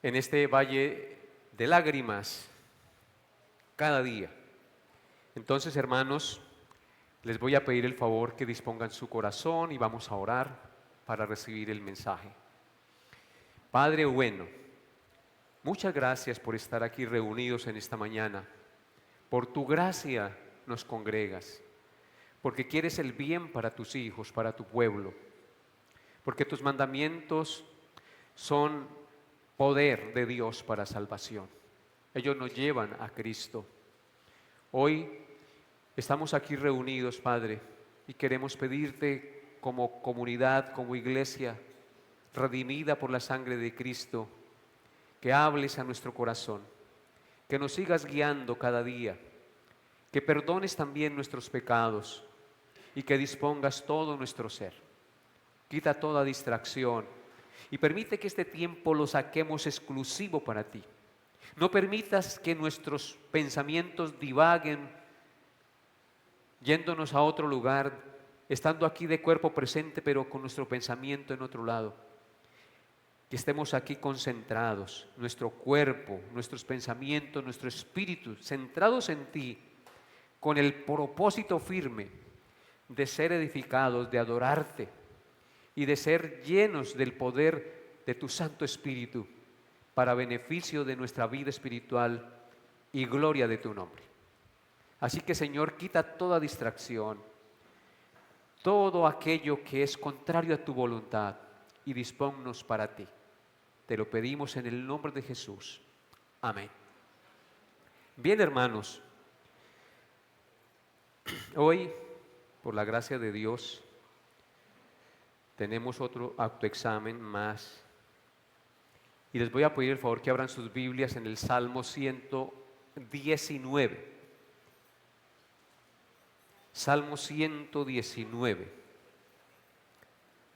en este valle de lágrimas cada día. Entonces, hermanos, les voy a pedir el favor que dispongan su corazón y vamos a orar para recibir el mensaje. Padre bueno, muchas gracias por estar aquí reunidos en esta mañana. Por tu gracia nos congregas, porque quieres el bien para tus hijos, para tu pueblo, porque tus mandamientos son poder de Dios para salvación. Ellos nos llevan a Cristo. Hoy estamos aquí reunidos, Padre, y queremos pedirte como comunidad, como iglesia, redimida por la sangre de Cristo, que hables a nuestro corazón, que nos sigas guiando cada día, que perdones también nuestros pecados y que dispongas todo nuestro ser. Quita toda distracción y permite que este tiempo lo saquemos exclusivo para ti. No permitas que nuestros pensamientos divaguen yéndonos a otro lugar, estando aquí de cuerpo presente, pero con nuestro pensamiento en otro lado. Que estemos aquí concentrados, nuestro cuerpo, nuestros pensamientos, nuestro espíritu, centrados en ti, con el propósito firme de ser edificados, de adorarte y de ser llenos del poder de tu Santo Espíritu para beneficio de nuestra vida espiritual y gloria de tu nombre. Así que, Señor, quita toda distracción, todo aquello que es contrario a tu voluntad y dispónnos para ti. Te lo pedimos en el nombre de Jesús. Amén. Bien, hermanos, hoy, por la gracia de Dios, tenemos otro autoexamen más. Y les voy a pedir el favor que abran sus Biblias en el Salmo 119. Salmo 119.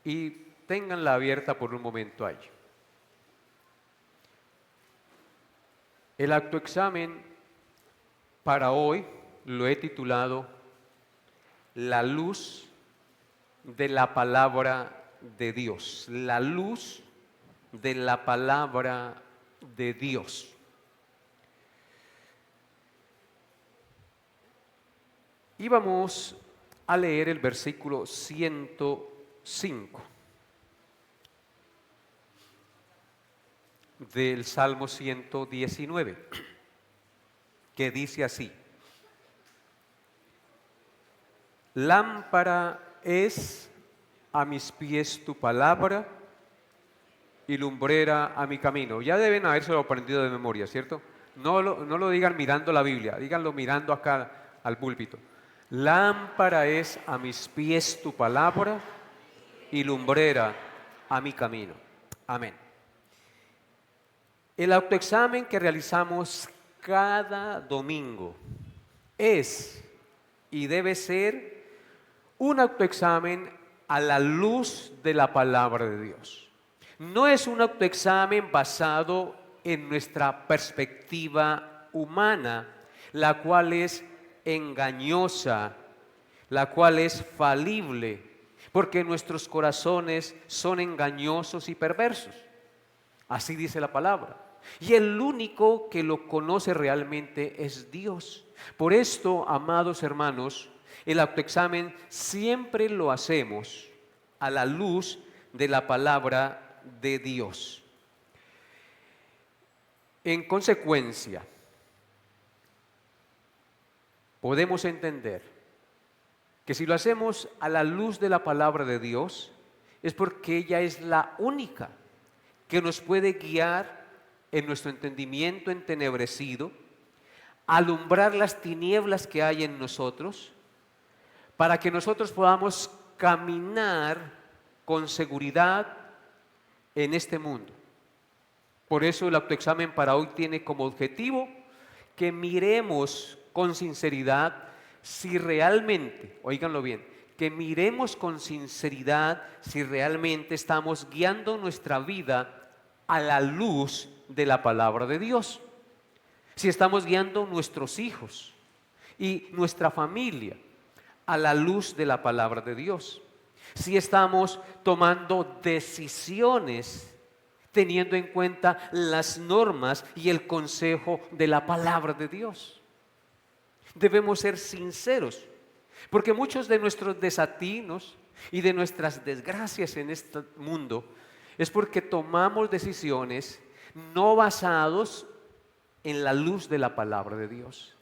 Y ténganla abierta por un momento allí. El autoexamen para hoy lo he titulado La luz de la palabra de Dios. La luz de la palabra de Dios. Y vamos a leer el versículo 105 del Salmo 119, que dice así: Lámpara es a mis pies tu palabra y lumbrera a mi camino. Ya deben habérselo aprendido de memoria, ¿cierto? No lo digan mirando la Biblia, díganlo mirando acá al púlpito. Lámpara es a mis pies tu palabra y lumbrera a mi camino. Amén. El autoexamen que realizamos cada domingo es y debe ser un autoexamen a la luz de la palabra de Dios. No es un autoexamen basado en nuestra perspectiva humana, la cual es engañosa, la cual es falible, porque nuestros corazones son engañosos y perversos. Así dice la palabra. Y el único que lo conoce realmente es Dios. Por esto, amados hermanos, el autoexamen siempre lo hacemos a la luz de la palabra de Dios. En consecuencia, podemos entender que si lo hacemos a la luz de la palabra de Dios, es porque ella es la única que nos puede guiar en nuestro entendimiento entenebrecido, alumbrar las tinieblas que hay en nosotros, para que nosotros podamos caminar con seguridad en este mundo. Por eso el autoexamen para hoy tiene como objetivo que miremos con sinceridad si realmente, óiganlo bien, que miremos con sinceridad si realmente estamos guiando nuestra vida a la luz de la palabra de Dios. Si estamos guiando nuestros hijos y nuestra familia a la luz de la palabra de Dios. Si estamos tomando decisiones teniendo en cuenta las normas y el consejo de la palabra de Dios. Debemos ser sinceros, porque muchos de nuestros desatinos y de nuestras desgracias en este mundo es porque tomamos decisiones no basados en la luz de la palabra de Dios,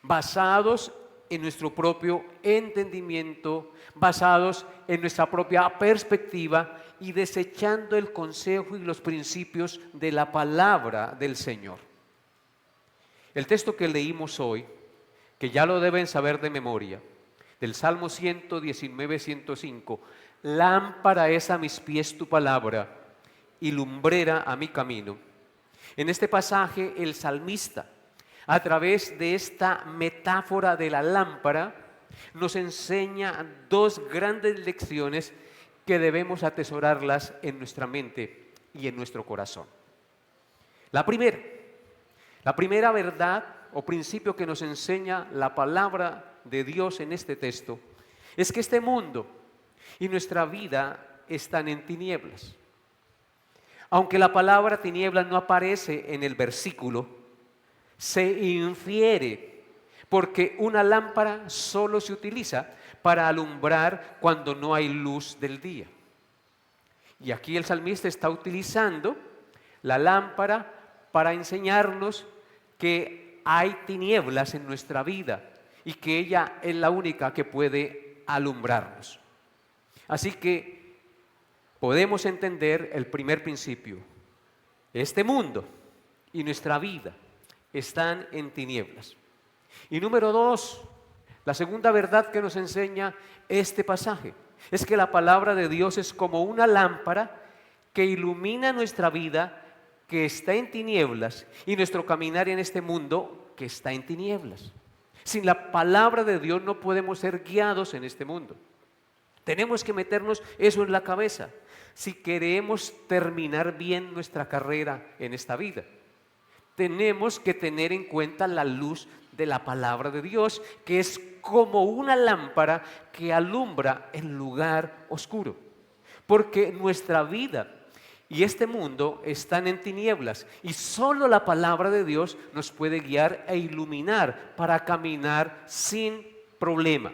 basados en nuestro propio entendimiento, basados en nuestra propia perspectiva y desechando el consejo y los principios de la palabra del Señor. El texto que leímos hoy, que ya lo deben saber de memoria, del Salmo 119, 105, lámpara es a mis pies tu palabra y lumbrera a mi camino. En este pasaje el salmista, a través de esta metáfora de la lámpara, nos enseña dos grandes lecciones que debemos atesorarlas en nuestra mente y en nuestro corazón. La primera verdad o principio que nos enseña la palabra de Dios en este texto es que este mundo y nuestra vida están en tinieblas. Aunque la palabra tinieblas no aparece en el versículo, se infiere porque una lámpara solo se utiliza para alumbrar cuando no hay luz del día. Y aquí el salmista está utilizando la lámpara para enseñarnos que hay tinieblas en nuestra vida y que ella es la única que puede alumbrarnos. Así que podemos entender el primer principio. Este mundo y nuestra vida están en tinieblas. Y número dos, la segunda verdad que nos enseña este pasaje es que la palabra de Dios es como una lámpara que ilumina nuestra vida que está en tinieblas y nuestro caminar en este mundo que está en tinieblas. Sin la palabra de Dios no podemos ser guiados en este mundo. Tenemos que meternos eso en la cabeza si queremos terminar bien nuestra carrera en esta vida. Tenemos que tener en cuenta la luz de la palabra de Dios, que es como una lámpara que alumbra el lugar oscuro. Porque nuestra vida y este mundo están en tinieblas y solo la palabra de Dios nos puede guiar e iluminar para caminar sin problema.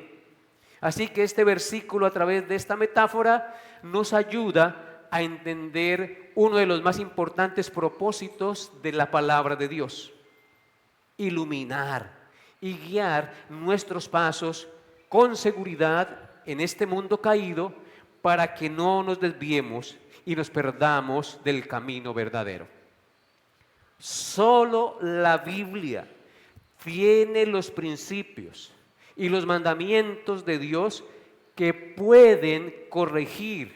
Así que este versículo, a través de esta metáfora, nos ayuda a entender uno de los más importantes propósitos de la palabra de Dios: iluminar y guiar nuestros pasos con seguridad en este mundo caído para que no nos desviemos y nos perdamos del camino verdadero. Solo la Biblia tiene los principios y los mandamientos de Dios que pueden corregir,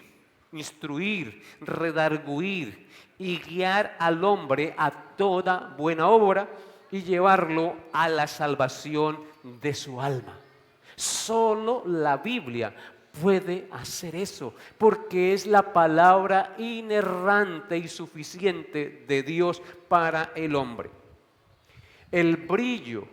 instruir, redarguir y guiar al hombre a toda buena obra y llevarlo a la salvación de su alma. Solo la Biblia puede hacer eso, porque es la palabra inerrante y suficiente de Dios para el hombre. El brillo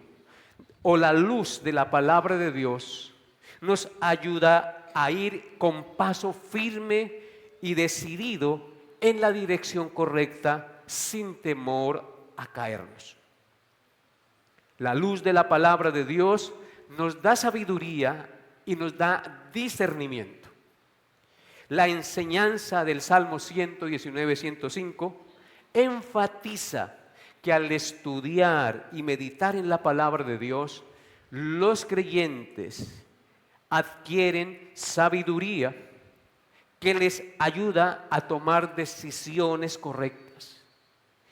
o la luz de la palabra de Dios nos ayuda a ir con paso firme y decidido en la dirección correcta sin temor a caernos. La luz de la palabra de Dios nos da sabiduría y nos da discernimiento. La enseñanza del Salmo 119, 105 enfatiza que al estudiar y meditar en la palabra de Dios, los creyentes adquieren sabiduría que les ayuda a tomar decisiones correctas.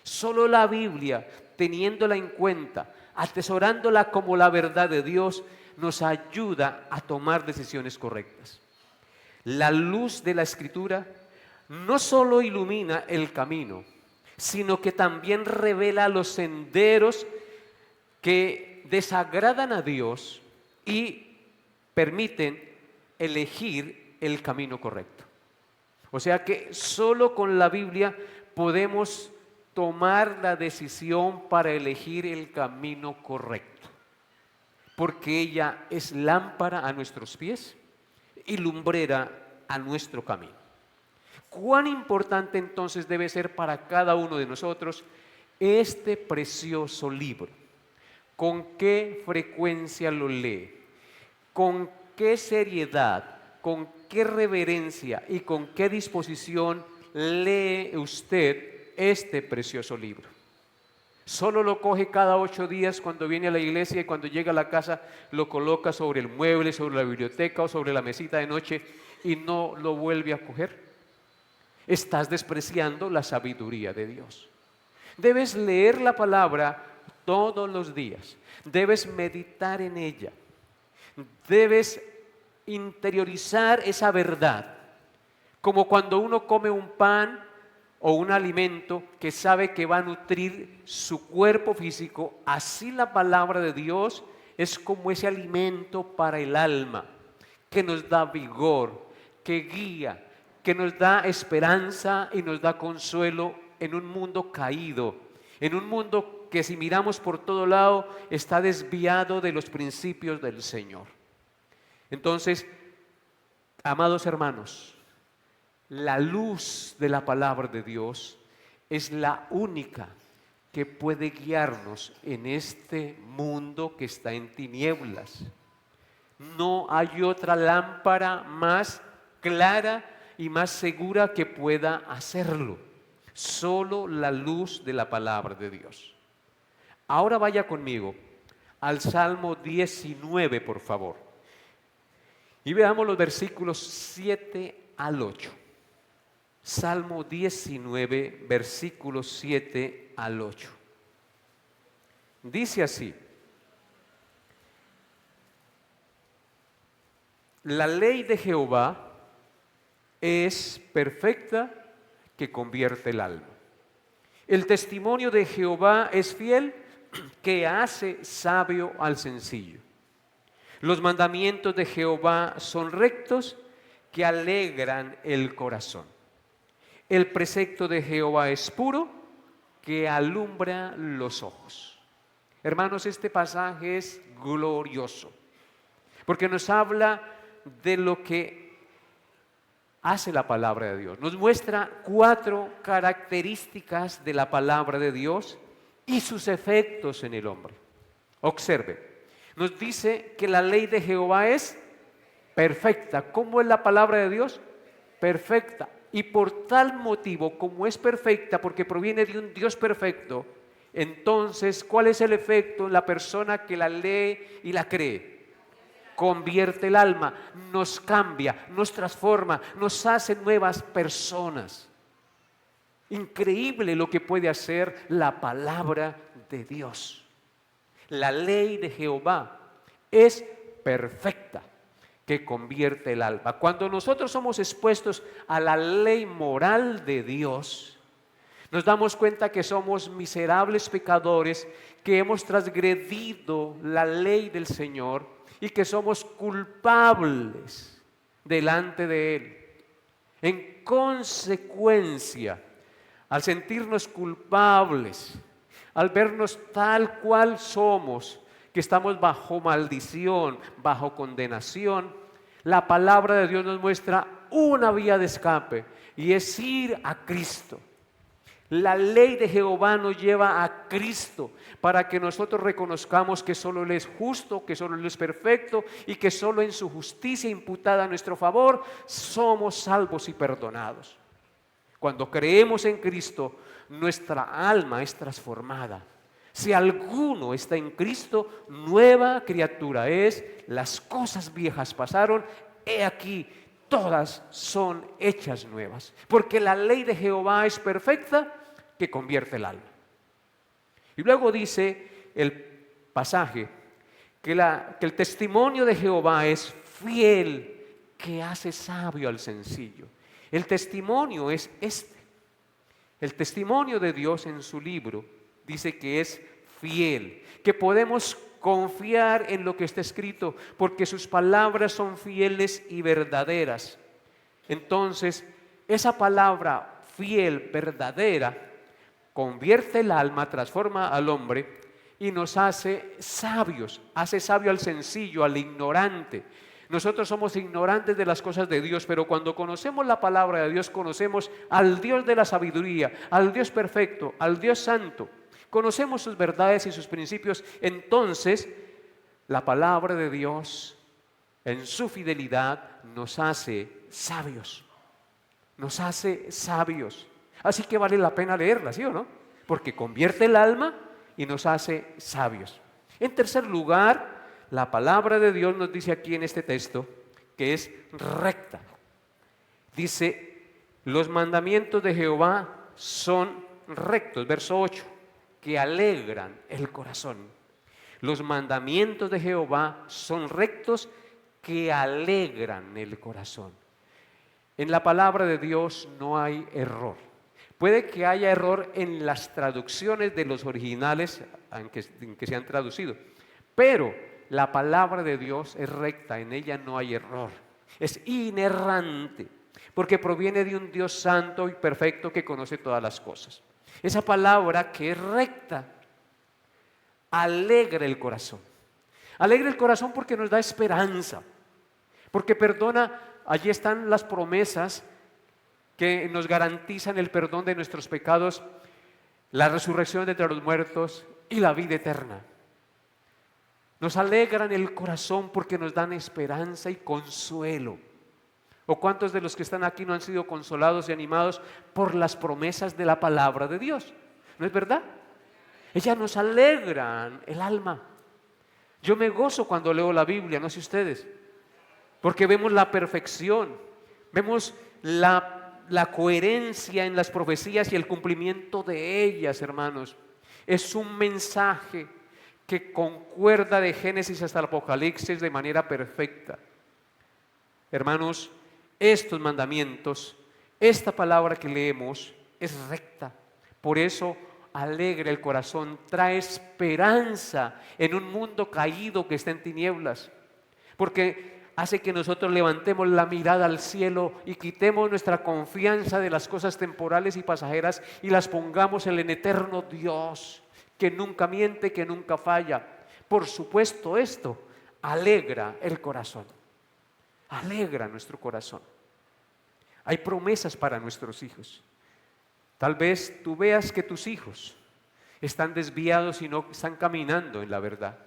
Solo la Biblia, teniéndola en cuenta, atesorándola como la verdad de Dios, nos ayuda a tomar decisiones correctas. La luz de la Escritura no solo ilumina el camino, sino que también revela los senderos que desagradan a Dios y permiten elegir el camino correcto. O sea que solo con la Biblia podemos tomar la decisión para elegir el camino correcto, porque ella es lámpara a nuestros pies y lumbrera a nuestro camino. ¿Cuán importante entonces debe ser para cada uno de nosotros este precioso libro? ¿Con qué frecuencia lo lee? ¿Con qué seriedad, con qué reverencia y con qué disposición lee usted este precioso libro? ¿Solo lo coge cada 8 días cuando viene a la iglesia y cuando llega a la casa lo coloca sobre el mueble, sobre la biblioteca o sobre la mesita de noche y no lo vuelve a coger? Estás despreciando la sabiduría de Dios. Debes leer la palabra todos los días. Debes meditar en ella. Debes interiorizar esa verdad. Como cuando uno come un pan o un alimento que sabe que va a nutrir su cuerpo físico, así la palabra de Dios es como ese alimento para el alma, que nos da vigor, que guía, que nos da esperanza y nos da consuelo en un mundo caído, en un mundo que si miramos por todo lado está desviado de los principios del Señor. Entonces, amados hermanos, la luz de la palabra de Dios es la única que puede guiarnos en este mundo que está en tinieblas. No hay otra lámpara más clara y más segura que pueda hacerlo. Solo la luz de la palabra de Dios. Ahora vaya conmigo al Salmo 19, por favor. Y veamos los versículos 7 al 8. Salmo 19, versículos 7 al 8. Dice así: la ley de Jehová es perfecta, que convierte el alma. El testimonio de Jehová es fiel, que hace sabio al sencillo. Los mandamientos de Jehová son rectos, que alegran el corazón. El precepto de Jehová es puro, que alumbra los ojos. Hermanos, este pasaje es glorioso, porque nos habla de lo que hace la palabra de Dios. Nos muestra 4 características de la palabra de Dios y sus efectos en el hombre. Observe, nos dice que la ley de Jehová es perfecta. ¿Cómo es la palabra de Dios? Perfecta. Y por tal motivo, como es perfecta, porque proviene de un Dios perfecto, entonces, ¿cuál es el efecto en la persona que la lee y la cree? Convierte el alma, nos cambia, nos transforma, nos hace nuevas personas. Increíble lo que puede hacer la palabra de Dios. La ley de Jehová es perfecta, que convierte el alma. Cuando nosotros somos expuestos a la ley moral de Dios, nos damos cuenta que somos miserables pecadores, que hemos transgredido la ley del Señor y que somos culpables delante de Él. En consecuencia, al sentirnos culpables, al vernos tal cual somos, que estamos bajo maldición, bajo condenación, la palabra de Dios nos muestra una vía de escape y es ir a Cristo. La ley de Jehová nos lleva a Cristo para que nosotros reconozcamos que solo Él es justo, que solo Él es perfecto y que solo en su justicia imputada a nuestro favor somos salvos y perdonados. Cuando creemos en Cristo, nuestra alma es transformada. Si alguno está en Cristo, nueva criatura es. Las cosas viejas pasaron, he aquí, todas son hechas nuevas. Porque la ley de Jehová es perfecta, que convierte el alma. Y luego dice el pasaje que el testimonio de Jehová es fiel, que hace sabio al sencillo. El testimonio es este. El testimonio de Dios en su libro dice que es fiel, que podemos confiar en lo que está escrito, porque sus palabras son fieles y verdaderas. Entonces, esa palabra fiel, verdadera, convierte el alma, transforma al hombre y nos hace sabios, hace sabio al sencillo, al ignorante. Nosotros somos ignorantes de las cosas de Dios, pero cuando conocemos la palabra de Dios, conocemos al Dios de la sabiduría, al Dios perfecto, al Dios santo. Conocemos sus verdades y sus principios. Entonces, la palabra de Dios, en su fidelidad, nos hace sabios. Nos hace sabios. Así que vale la pena leerla, ¿sí o no? Porque convierte el alma y nos hace sabios. En tercer lugar, la palabra de Dios nos dice aquí en este texto que es recta. Dice, los mandamientos de Jehová son rectos, verso 8, que alegran el corazón. Los mandamientos de Jehová son rectos que alegran el corazón. En la palabra de Dios no hay error. Puede que haya error en las traducciones de los originales en que se han traducido, pero la palabra de Dios es recta, en ella no hay error. Es inerrante, porque proviene de un Dios santo y perfecto que conoce todas las cosas. Esa palabra que es recta, alegra el corazón. Alegra el corazón porque nos da esperanza, porque perdona. Allí están las promesas que nos garantizan el perdón de nuestros pecados, la resurrección de entre los muertos y la vida eterna. Nos alegran el corazón porque nos dan esperanza y consuelo. ¿O cuántos de los que están aquí no han sido consolados y animados por las promesas de la palabra de Dios? ¿No es verdad? Ellas nos alegran el alma. Yo me gozo cuando leo la Biblia, no sé ustedes, porque vemos la perfección, vemos la coherencia en las profecías y el cumplimiento de ellas, hermanos. Es un mensaje que concuerda de Génesis hasta el Apocalipsis de manera perfecta. Hermanos, estos mandamientos, esta palabra que leemos es recta. Por eso alegra el corazón, trae esperanza en un mundo caído que está en tinieblas. Porque hace que nosotros levantemos la mirada al cielo y quitemos nuestra confianza de las cosas temporales y pasajeras y las pongamos en el eterno Dios, que nunca miente, que nunca falla. Por supuesto, esto alegra el corazón, alegra nuestro corazón. Hay promesas para nuestros hijos. Tal vez tú veas que tus hijos están desviados y no están caminando en la verdad.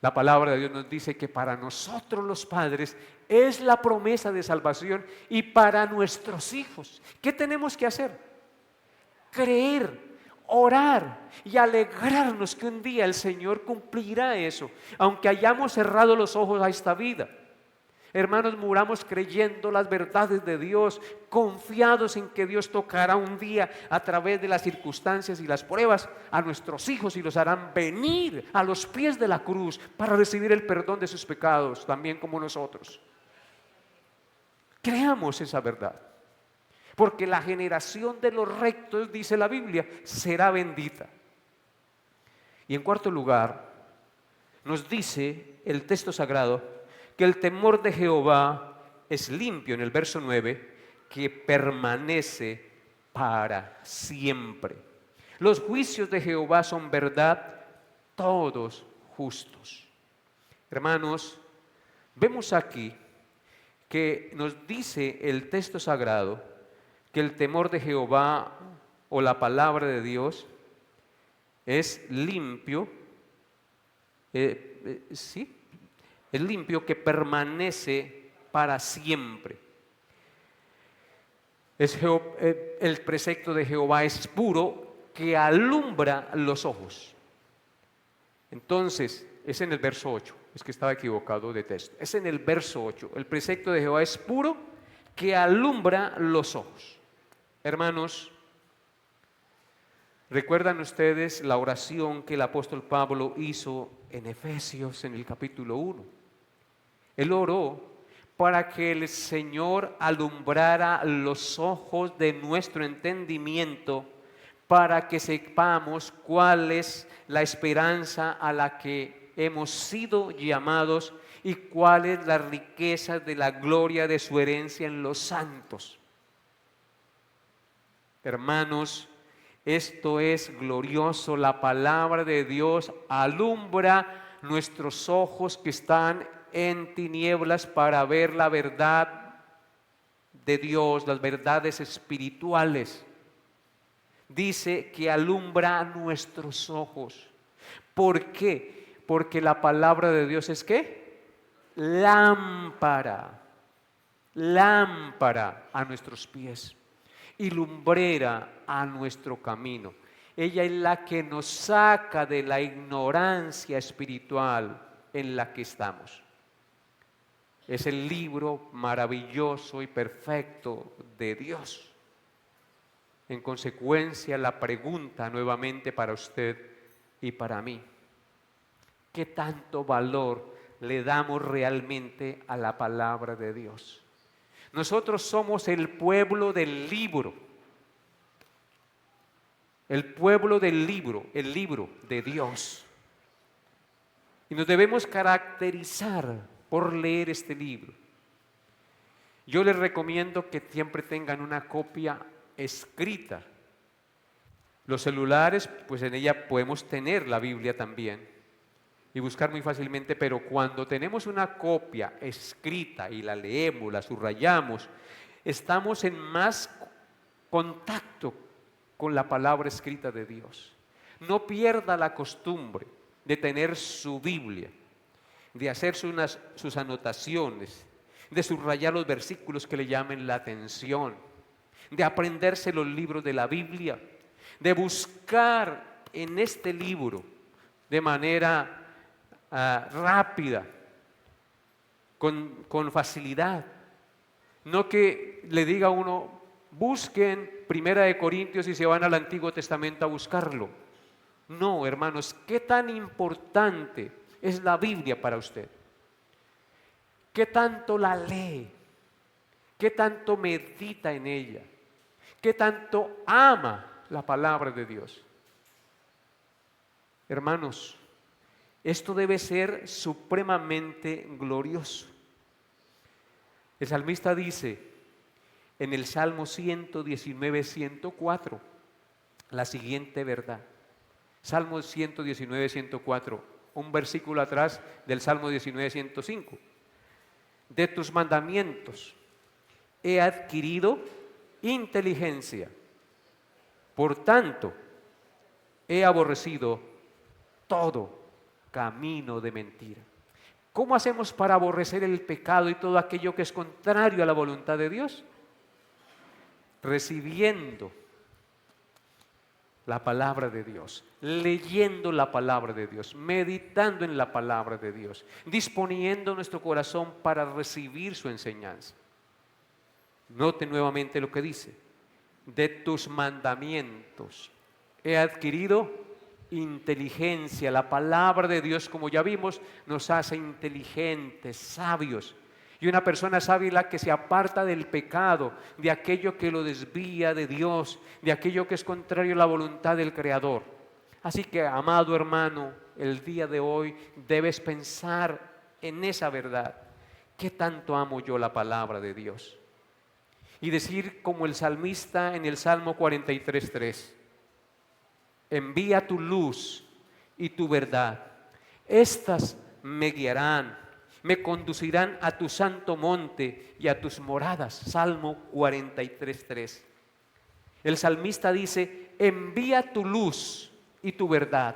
La palabra de Dios nos dice que para nosotros los padres es la promesa de salvación y para nuestros hijos. ¿Qué tenemos que hacer? Creer, orar y alegrarnos que un día el Señor cumplirá eso, aunque hayamos cerrado los ojos a esta vida. Hermanos, muramos creyendo las verdades de Dios, confiados en que Dios tocará un día a través de las circunstancias y las pruebas a nuestros hijos y los harán venir a los pies de la cruz para recibir el perdón de sus pecados, también como nosotros. Creamos esa verdad, porque la generación de los rectos, dice la Biblia, será bendita. Y en cuarto lugar, nos dice el texto sagrado que el temor de Jehová es limpio, en el verso 9, que permanece para siempre. Los juicios de Jehová son verdad, todos justos. Hermanos, vemos aquí que nos dice el texto sagrado que el temor de Jehová o la palabra de Dios es limpio, ¿sí? Es limpio, que permanece para siempre. El precepto de Jehová es puro, que alumbra los ojos. Entonces, es en el verso 8, es que estaba equivocado de texto. Es en el verso 8, el precepto de Jehová es puro, que alumbra los ojos. Hermanos, ¿recuerdan ustedes la oración que el apóstol Pablo hizo en Efesios en el capítulo 1? Él oró para que el Señor alumbrara los ojos de nuestro entendimiento, para que sepamos cuál es la esperanza a la que hemos sido llamados y cuál es la riqueza de la gloria de su herencia en los santos. Hermanos, esto es glorioso. La palabra de Dios alumbra nuestros ojos que están en tinieblas para ver la verdad de Dios, las verdades espirituales. Dice que alumbra nuestros ojos. ¿Por qué? Porque la palabra de Dios es ¿qué? Lámpara, lámpara a nuestros pies y lumbrera a nuestro camino. Ella es la que nos saca de la ignorancia espiritual en la que estamos. Es el libro maravilloso y perfecto de Dios. En consecuencia, la pregunta nuevamente para usted y para mí: ¿qué tanto valor le damos realmente a la palabra de Dios? Nosotros somos el pueblo del libro. El pueblo del libro, el libro de Dios. Y nos debemos caracterizar por leer este libro. Yo les recomiendo que siempre tengan una copia escrita. Los celulares, pues en ella podemos tener la Biblia también y buscar muy fácilmente, pero cuando tenemos una copia escrita y la leemos, la subrayamos, estamos en más contacto con la palabra escrita de Dios. No pierda la costumbre de tener su Biblia, de hacer sus anotaciones, de subrayar los versículos que le llamen la atención, de aprenderse los libros de la Biblia, de buscar en este libro de manera rápida, con facilidad. No que le diga a uno, busquen Primera de Corintios y se van al Antiguo Testamento a buscarlo. No, hermanos, ¿qué tan importante es la Biblia para usted? ¿Qué tanto la lee? ¿Qué tanto medita en ella? ¿Qué tanto ama la palabra de Dios? Hermanos, esto debe ser supremamente glorioso. El salmista dice en el Salmo 119, 104 la siguiente verdad. Salmo 119, 104, un versículo atrás del Salmo 19, 105. De tus mandamientos he adquirido inteligencia, por tanto he aborrecido todo camino de mentira. ¿Cómo hacemos para aborrecer el pecado y todo aquello que es contrario a la voluntad de Dios? Recibiendo la palabra de Dios, leyendo la palabra de Dios, meditando en la palabra de Dios, disponiendo nuestro corazón para recibir su enseñanza. Note nuevamente lo que dice: de tus mandamientos he adquirido inteligencia. La palabra de Dios, como ya vimos, nos hace inteligentes, sabios. Y una persona sabia es la que se aparta del pecado, de aquello que lo desvía de Dios, de aquello que es contrario a la voluntad del Creador. Así que, amado hermano, el día de hoy debes pensar en esa verdad. ¿Qué tanto amo yo la palabra de Dios? Y decir como el salmista en el Salmo 43:3: envía tu luz y tu verdad, estas me guiarán, me conducirán a tu santo monte y a tus moradas. Salmo 43:3. El salmista dice: envía tu luz y tu verdad.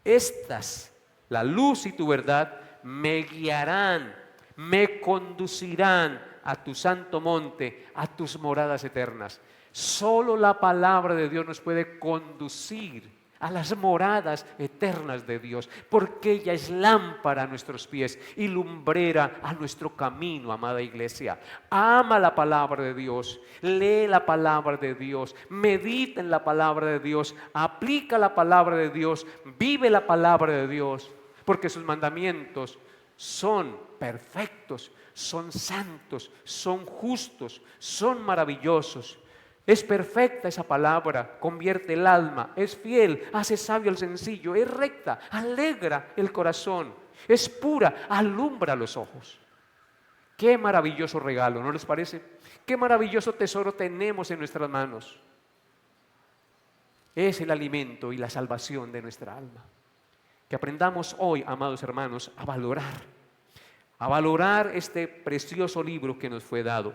Estas, la luz y tu verdad, me guiarán, me conducirán a tu santo monte, a tus moradas eternas. Solo la palabra de Dios nos puede conducir a las moradas eternas de Dios, porque ella es lámpara a nuestros pies y lumbrera a nuestro camino, amada iglesia. Ama la palabra de Dios, lee la palabra de Dios, medita en la palabra de Dios, aplica la palabra de Dios, vive la palabra de Dios, porque sus mandamientos son perfectos, son santos, son justos, son maravillosos. Es perfecta esa palabra, convierte el alma, es fiel, hace sabio al sencillo, es recta, alegra el corazón, es pura, alumbra los ojos. Qué maravilloso regalo, ¿no les parece? Qué maravilloso tesoro tenemos en nuestras manos. Es el alimento y la salvación de nuestra alma. Que aprendamos hoy, amados hermanos, a valorar a valorar este precioso libro que nos fue dado,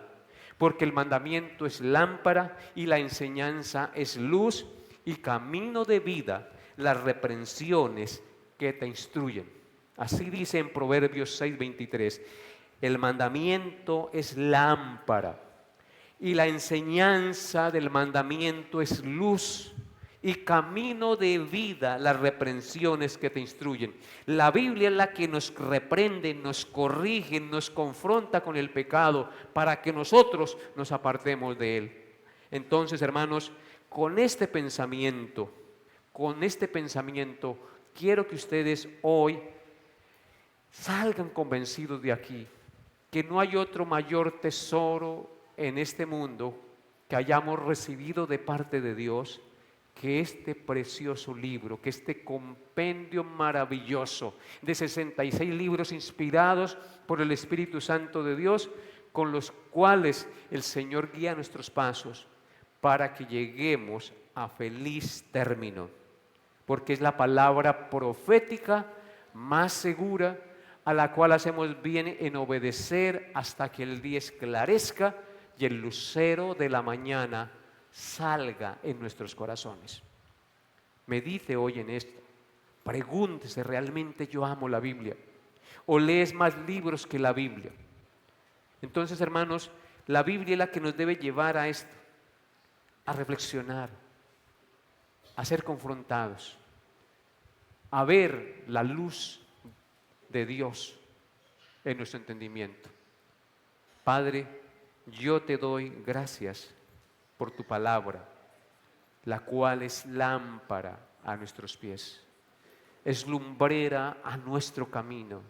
porque el mandamiento es lámpara y la enseñanza es luz y camino de vida, las reprensiones que te instruyen. Así dice en Proverbios 6:23, el mandamiento es lámpara y la enseñanza del mandamiento es luz y camino de vida, las reprensiones que te instruyen. La Biblia es la que nos reprende, nos corrige, nos confronta con el pecado para que nosotros nos apartemos de él. Entonces, hermanos, con este pensamiento, quiero que ustedes hoy salgan convencidos de aquí, que no hay otro mayor tesoro en este mundo que hayamos recibido de parte de Dios que este precioso libro, que este compendio maravilloso de 66 libros inspirados por el Espíritu Santo de Dios, con los cuales el Señor guía nuestros pasos para que lleguemos a feliz término, porque es la palabra profética más segura, a la cual hacemos bien en obedecer hasta que el día esclarezca y el lucero de la mañana salga en nuestros corazones. Medite hoy en esto. Pregúntese, ¿realmente yo amo la Biblia? ¿O lees más libros que la Biblia? Entonces, hermanos, la Biblia es la que nos debe llevar a esto, a reflexionar, a ser confrontados, a ver la luz de Dios en nuestro entendimiento. Padre, yo te doy gracias por tu palabra, la cual es lámpara a nuestros pies, es lumbrera a nuestro camino,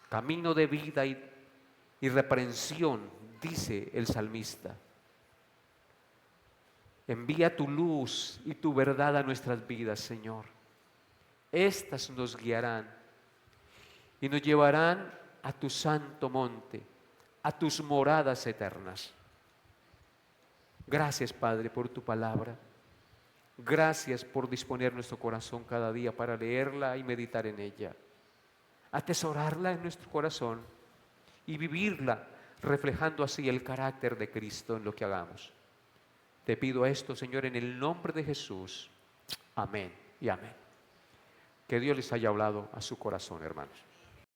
camino de vida y reprensión, dice el salmista. Envía tu luz y tu verdad a nuestras vidas, Señor. Estas nos guiarán y nos llevarán a tu santo monte, a tus moradas eternas. Gracias, Padre, por tu palabra. Gracias por disponer nuestro corazón cada día para leerla y meditar en ella, atesorarla en nuestro corazón y vivirla, reflejando así el carácter de Cristo en lo que hagamos. Te pido esto, Señor, en el nombre de Jesús. Amén y amén. Que Dios les haya hablado a su corazón, hermanos.